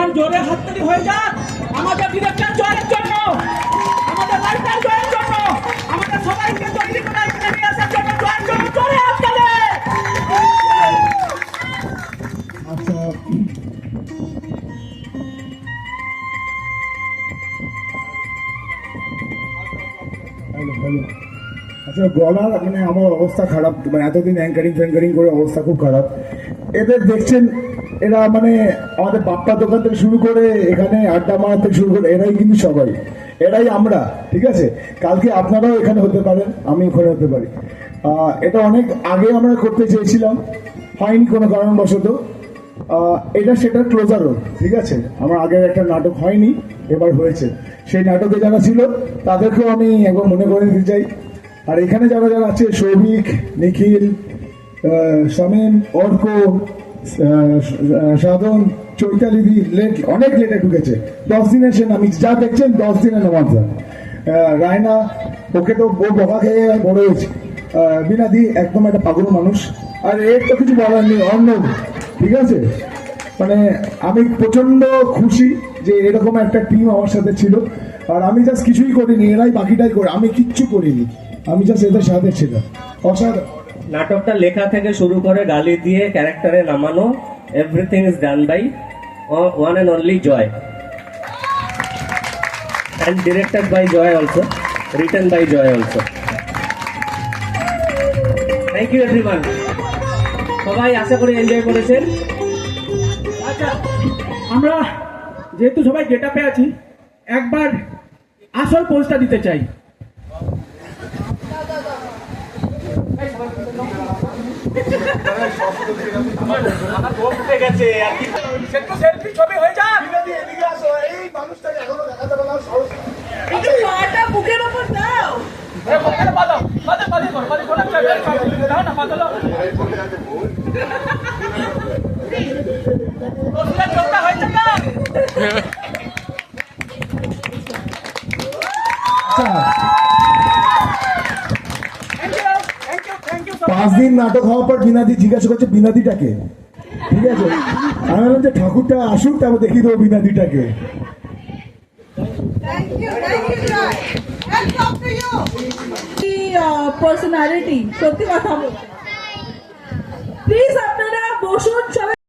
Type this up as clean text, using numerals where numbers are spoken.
একবার জোরে হাততালি হয়ে যাক আমাদের ডিরেক্টর জয়ের জন্য, আমাদের লাইটার জয়ের জন্য, আমাদের সবাইকে তৈরি করে এখানে নিয়ে আসার জন্য জয়ের জন্য জোরে হাততালি। আচ্ছা, হ্যালো। আচ্ছা, গলার মানে আমার অবস্থা খারাপ, মানে এতদিন অ্যাঙ্কারিং করে অবস্থা খুব খারাপ। এদের দেখছেন, এরা মানে আমাদের বাপ্পা দোকান থেকে শুরু করে এখানে আড্ডা মারা থেকে শুরু করে এরাই কিন্তু সবাই, এরাই আমরা, ঠিক আছে? কালকে আপনারাও এখানে হতে পারেন, আমি ওখানে হতে পারি। এটা অনেক আগে আমরা করতে চেয়েছিলাম, হয়নি কোনো কারণবশত। এটা সেটা ক্লোজার রোড, ঠিক আছে? আমার আগের একটা নাটক হয়নি, এবার হয়েছে। সেই নাটকে যারা ছিল তাদেরকেও আমি একবার মনে করে দিতে চাই। আর এখানে যারা যারা আছে, সৌভিক, নিখিল, সামেন, অর্ক, সাধন, চৈতালিদি, অনেক লেটে ঢুকেছে। 10 দিনের সে আমি যা দেখছেন 10 দিনের নামাজা। রায়না, ওকে তো ও বকা খেয়ে বড় হয়েছে। বিনাদি একদম একটা পাগল মানুষ। আর এর তো কিছু বলার নেই, অর্ণব, ঠিক আছে? মানে আমি প্রচন্ড খুশি যে এরকম একটা টিম আমার সাথে ছিল। আর আমি জাস্ট কিছুই করিনি, এরাই বাকিটাই করে, আমি কিচ্ছু করিনি, আমি জাস্ট এদের সাথে ছিলাম। অসাধারণ নাটকটা লেখা থেকে শুরু করে গালি দিয়ে ক্যারেক্টারে নামানো, everything is done by one and only Joy, and directed by Joy also, written by Joy also. Thank you everyone. সবাই আশা করি এনজয় করেছেন। আচ্ছা, আমরা যেহেতু সবাই গেটআপে আছি, একবার আসল পোজটা দিতে চাই। সেলফি ছবি হয়ে যাক। এই মানুষটাকে এখনো দেখাতে পারলাম, একটু পাটা বুকের উপর দাও। Thank you. 5 দিন নাটক হওয়ার পর বিনাদি জিজ্ঞাসা করছে বিনাদিটাকে, ঠিক আছে? আমি বললাম যে ঠাকুরটা আসুক, তারপর দেখিয়ে দেবো বিনাদিটাকে। Thank you, Joy. Hands up to you. Personality, সত্যি কথা বলতে। প্লিজ আপনারা বসুন সবাই।